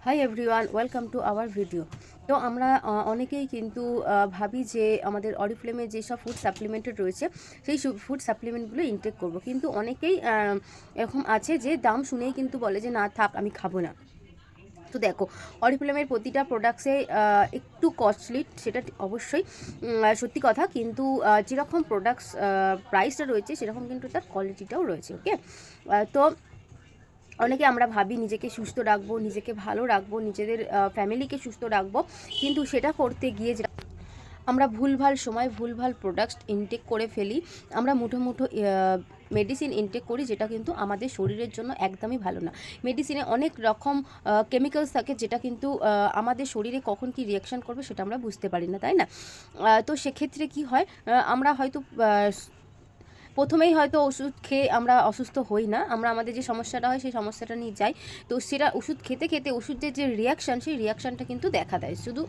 Hi everyone, welcome to our video. তো আমরা অনেকেই কিন্তু ভাবি যে আমাদের অরিফ্লেমে যেসব ফুড সাপ্লিমেন্টেড রয়েছে সেই ফুড সাপ্লিমেন্টগুলো ইনটেক করব, কিন্তু অনেকেই এরকম আছে যে দাম শুনেই কিন্তু বলে যে না থাক, আমি খাবো না। তো দেখো, অরিফ্লেমের প্রতিটা প্রোডাক্টসে একটু কস্টলি, সেটা অবশ্যই সত্যি কথা, কিন্তু যেরকম প্রোডাক্টস প্রাইসটা রয়েছে সেরকম কিন্তু তার কোয়ালিটিটাও রয়েছে। ওকে, তো অনেকে আমরা ভাবি নিজেকে সুস্থ রাখবো, নিজেকে ভালো রাখবো, নিজেদের ফ্যামিলিকে সুস্থ রাখবো, কিন্তু সেটা করতে গিয়ে আমরা ভুলভাল সময় ভুলভাল প্রোডাক্টস ইনটেক করে ফেলি। আমরা মুঠো মুঠো মেডিসিন ইনটেক করি, যেটা কিন্তু আমাদের শরীরের জন্য একদমই ভালো না। মেডিসিনে অনেক রকম কেমিক্যালস থাকে, যেটা কিন্তু আমাদের শরীরে কখন কি রিয়াকশান করবে সেটা আমরা বুঝতে পারি না, তাই না? তো সেক্ষেত্রে কি হয়, আমরা হয়তো প্রথমেই হয়তো ওষুধ খেয়ে আমরা অসুস্থ হই না, আমরা আমাদের যে সমস্যাটা হয় সেই সমস্যাটা নিয়ে যাই। তো সেটা ওষুধ খেতে খেতে ওষুধের যে রিয়াকশান, সেই রিয়াকশানটা কিন্তু দেখা দেয়। শুধু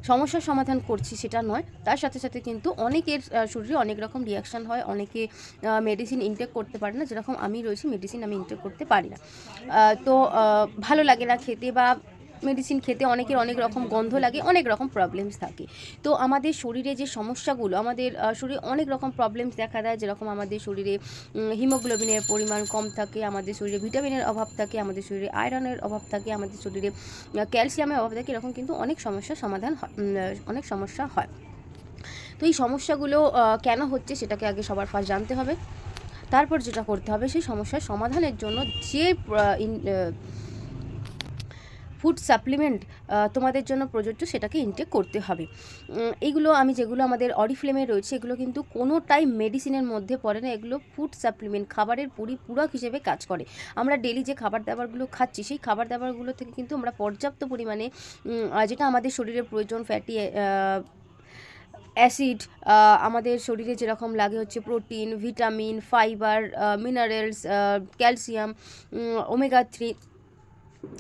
সমস্যার সমাধান করছি সেটা নয়, তার সাথে সাথে কিন্তু অনেকের শরীরে অনেক রকম রিয়াকশান হয়। অনেকে মেডিসিন ইনটেক করতে পারে না, যেরকম আমি রয়েছি, মেডিসিন আমি ইনটেক করতে পারি না। তো ভালো লাগে না খেতে, বা মেডিসিন খেতে অনেকের অনেক রকম গন্ধ লাগে, অনেক রকম প্রবলেমস থাকে। তো আমাদের শরীরে যে সমস্যাগুলো, আমাদের শরীরে অনেক রকম প্রবলেমস দেখা দেয়, যেরকম আমাদের শরীরে হিমোগ্লোবিনের পরিমাণ কম থাকে, আমাদের শরীরে ভিটামিনের অভাব থাকে, আমাদের শরীরে আয়রনের অভাব থাকে, আমাদের শরীরে ক্যালসিয়ামের অভাব থাকে, এরকম কিন্তু অনেক সমস্যার সমাধান অনেক সমস্যা হয়। তো এই সমস্যাগুলো কেন হচ্ছে সেটাকে আগে সবার ফার্স্ট জানতে হবে। তারপর যেটা করতে হবে, সেই সমস্যার সমাধানের জন্য যে ফুড সাপ্লিমেন্ট তোমাদের জন্য প্রযোজ্য সেটাকে ইনটেক করতে হবে। এইগুলো আমি যেগুলো আমাদের অরিফ্লেমে রয়েছে, এগুলো কিন্তু কোনোটাই মেডিসিনের মধ্যে পড়ে না। এগুলো ফুড সাপ্লিমেন্ট, খাবারের পরিপূরক হিসেবে কাজ করে। আমরা ডেলি যে খাবার দাবারগুলো খাচ্ছি, সেই খাবার দাবারগুলো থেকে কিন্তু আমরা পর্যাপ্ত পরিমাণে যেটা আমাদের শরীরের প্রয়োজন, ফ্যাটি অ্যাসিড, আমাদের শরীরে যেরকম লাগে হচ্ছে protein, vitamin, fibre, minerals, calcium, omega 3,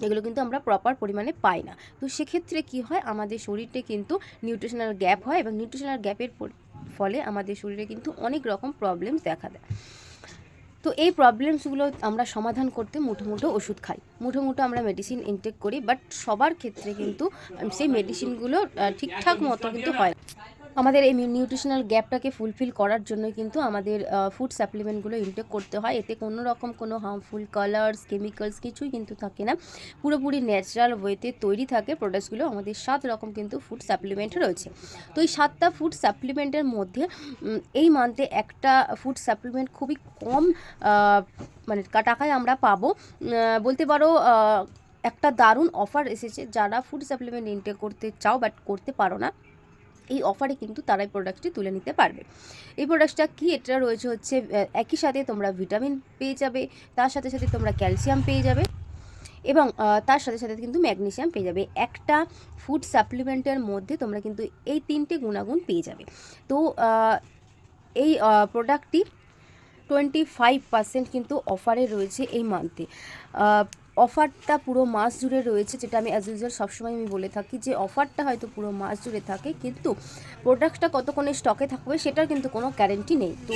এগুলো কিন্তু আমরা প্রপার পরিমাণে পাই না। তো সেক্ষেত্রে কি হয়, আমাদের শরীরটা কিন্তু নিউট্রিশনাল গ্যাপ হয়, এবং নিউট্রিশনাল গ্যাপের ফলে আমাদের শরীরে কিন্তু অনেক রকম প্রবলেমস দেখা দেয়। তো এই প্রবলেমসগুলো আমরা সমাধান করতে মুঠো মুঠো ওষুধ খাই, মুঠো মুঠো আমরা মেডিসিন ইনটেক করি, বাট সবার ক্ষেত্রে কিন্তু সেই মেডিসিনগুলো ঠিকঠাক মতো কিন্তু হয় না। আমাদের এই নিউট্রিশনাল গ্যাপটাকে ফুলফিল করার জন্য কিন্তু আমাদের ফুড সাপ্লিমেন্টগুলো ইনটেক করতে হয়। এতে কোনো রকম কোনো হার্মফুল কালার্স, কেমিক্যালস কিছুই কিন্তু থাকে না। পুরোপুরি ন্যাচারাল ওয়েতে তৈরি থাকে প্রোডাক্টসগুলো। আমাদের 7 রকম কিন্তু ফুড সাপ্লিমেন্ট রয়েছে। তো এই 7টা ফুড সাপ্লিমেন্টের মধ্যে এই মান্থে একটা ফুড সাপ্লিমেন্ট খুবই কম মানে টাকায় আমরা পাবো, বলতে পারো। একটা দারুণ অফার এসেছে, যারা ফুড সাপ্লিমেন্ট ইনটেক করতে চাও বাট করতে পারো না, এই অফারে কিন্তু তারাই প্রোডাক্টটি তুলে নিতে পারবে। এই প্রোডাক্টটা কি, এটা রয়েছে হচ্ছে একই সাথে তোমরা ভিটামিন পেয়ে যাবে, তার সাথে সাথে তোমরা ক্যালসিয়াম পেয়ে যাবে, এবং তার সাথে সাথে কিন্তু ম্যাগনেসিয়াম পেয়ে যাবে। একটা ফুড সাপ্লিমেন্টের মধ্যে তোমরা কিন্তু এই 3টে গুণাগুণ পেয়ে যাবে। তো এই প্রোডাক্টটি 25% কিন্তু অফারে রয়েছে এই মান্থে। অফারটা পুরো মাস জুড়ে রয়েছে, যেটা আমি অ্যাজ ইউজুয়াল সবসময় আমি বলে থাকি যে অফারটা হয়তো পুরো মাস জুড়ে থাকে, কিন্তু প্রোডাক্টটা কতক্ষণে স্টকে থাকবে সেটার কিন্তু কোনো গ্যারেন্টি নেই। তো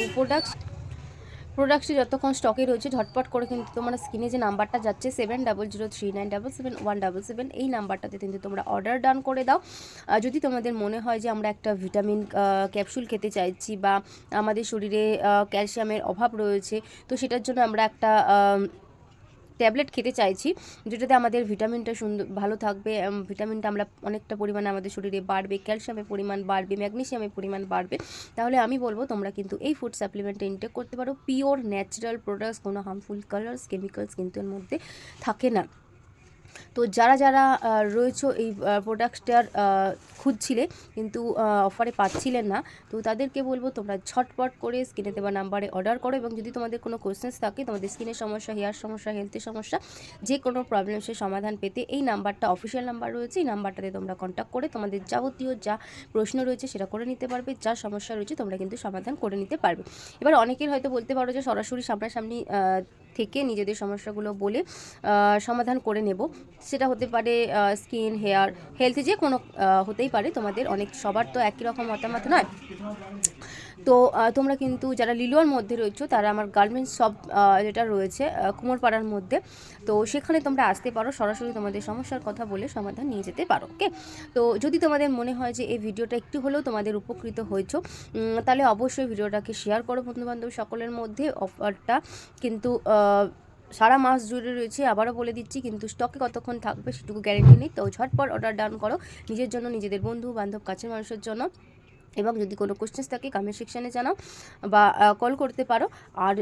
প্রোডাক্টটি যতক্ষণ স্টকে রয়েছে, ঝটপট করে কিন্তু তোমরা স্ক্রিনে যে নাম্বারটা যাচ্ছে 7003977177, এই নাম্বারটাতে কিন্তু তোমরা অর্ডার ডান করে দাও। যদি তোমাদের মনে হয় যে আমরা একটা ভিটামিন ক্যাপসুল খেতে চাইছি, বা আমাদের শরীরে ক্যালসিয়ামের অভাব রয়েছে, তো সেটার জন্য আমরা একটা ট্যাবলেট খেতে চাইছি, যেটাতে আমাদের ভিটামিনটা ভালো থাকবে, ভিটামিনটা আমরা অনেকটা পরিমাণে আমাদের শরীরে বাড়বে, ক্যালসিয়ামের পরিমাণ বাড়বে, ম্যাগনেসিয়ামের পরিমাণ বাড়বে, তাহলে আমি বলবো তোমরা কিন্তু এই ফুড সাপ্লিমেন্টটা ইনটেক করতে পারো। পিওর ন্যাচারাল প্রোডাক্টস, কোনো হার্মফুল কালার্স, কেমিক্যালস কিন্তু এর মধ্যে থাকে না। তো যারা যারা রয়েছে এই প্রোডাক্টটার খুঁজছিলে কিন্তু অফারে পাচ্ছিলেন না, তো তাদেরকে বলবো তোমরা ঝটপট করে স্ক্রিনে দেওয়া নাম্বারে অর্ডার করো, এবং যদি তোমাদের কোনো কোয়েশ্চেন্স থাকে, তোমাদের স্কিনের সমস্যা, হেয়ার সমস্যা, হেলথের সমস্যা, যে কোনো প্রবলেমসের সমাধান পেতে এই নাম্বারটা অফিসিয়াল নাম্বার রয়েছে, এই নাম্বারটাতে তোমরা কন্ট্যাক্ট করে তোমাদের যাবতীয় যা প্রশ্ন রয়েছে সেটা করে নিতে পারবে, যা সমস্যা রয়েছে তোমরা কিন্তু সমাধান করে নিতে পারবে। এবার অনেকের হয়তো বলতে পারো যে সরাসরি সামনাসামনি থেকে নিজেদের সমস্যাগুলো বলে সমাধান করে নেব, সেটা হতে পারে স্কিন, হেয়ার, হেলথে যে কোনো হতেই পারে। তোমাদের সবার তো একই রকম মতামত নয়। তো তোমরা কিন্তু যারা লিলুয়ার মধ্যে রয়েছো তারা আমার গার্মেন্টস শপ যেটা রয়েছে কুমোরপাড়ার মধ্যে, তো সেখানে তোমরা আসতে পারো, সরাসরি তোমাদের সমস্যার কথা বলে সমাধান নিয়ে যেতে পারো। ওকে, তো যদি তোমাদের মনে হয় যে এই ভিডিওটা একটু হলেও তোমাদের উপকৃত হয়েছো, তাহলে অবশ্যই ভিডিওটাকে শেয়ার করো বন্ধুবান্ধব সকলের মধ্যে। অফারটা কিন্তু সারা মাস জুড়ে রয়েছে, আবারও বলে দিচ্ছি, কিন্তু স্টকে কতক্ষণ থাকবে সেটুকু গ্যারেন্টি নেই। তো ঝটপট অর্ডার ডান করো নিজের জন্য, নিজেদের বন্ধু বান্ধব কাছের মানুষের জন্য। এবং যদি কোনো কোশ্চেন্স থাকে কমেন্ট সেকশানে জানাও বা কল করতে পারো। আর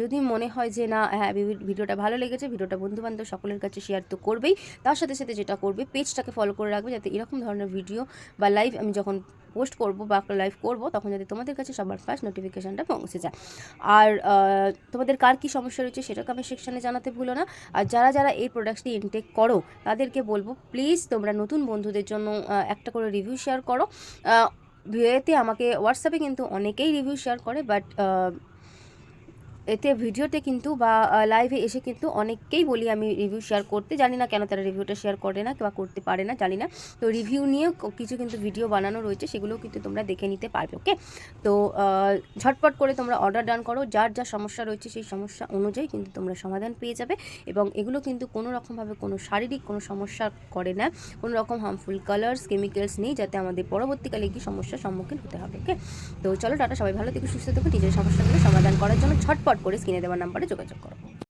যদি মনে হয় যে না হ্যাঁ ভিডিওটা ভালো লেগেছে, ভিডিওটা বন্ধুবান্ধব সকলের কাছে শেয়ার তো করবেই, তার সাথে সাথে যেটা করবে পেজটাকে ফলো করে রাখবে, যাতে এরকম ধরনের ভিডিও বা লাইভ আমি যখন পোস্ট করব বা লাইভ করব তখন যাতে তোমাদের কাছে সবার ফার্স্ট নোটিফিকেশানটা পৌঁছে যায়। আর তোমাদের কার কী সমস্যা রয়েছে সেটা কমেন্ট সেকশানে জানাতে ভুলো না। আর যারা যারা এই প্রোডাক্টটি ইনটেক করো তাদেরকে বলবো প্লিজ তোমরা নতুন বন্ধুদের জন্য একটা করে রিভিউ শেয়ার করো। ভিডিওতে আমাকে হোয়াটসঅ্যাপে কিন্তু অনেকেই রিভিউ শেয়ার করে, বাট এতে ভিডিওতে কিন্তু বা লাইভে এসে কিন্তু অনেককেই বলি আমি রিভিউ শেয়ার করতে, জানি না কেন তারা রিভিউটা শেয়ার করে না বা করতে পারে না, জানি না। তো রিভিউ নিয়েও কিছু কিন্তু ভিডিও বানানো রয়েছে, সেগুলোও কিন্তু তোমরা দেখে নিতে পারবে। ওকে, তো ঝটপট করে তোমরা অর্ডার ডান করো, যার যা সমস্যা রয়েছে সেই সমস্যা অনুযায়ী কিন্তু তোমরা সমাধান পেয়ে যাবে। এবং এগুলো কিন্তু কোনো রকমভাবে কোনো শারীরিক কোনো সমস্যা করে না, কোনো রকম হার্মফুল কালার্স কেমিক্যালস নেই, যাতে আমাদের পরবর্তীকালে কি সমস্যার সম্মুখীন হতে হবে। ওকে, তো চলো টাটা, সবাই ভালো থেকে সুস্থ থেকো, নিজের সমস্যাগুলো সমাধান করার জন্য ঝটপট করে স্ক্রিনে দেওয়ার নাম্বারে যোগাযোগ করো।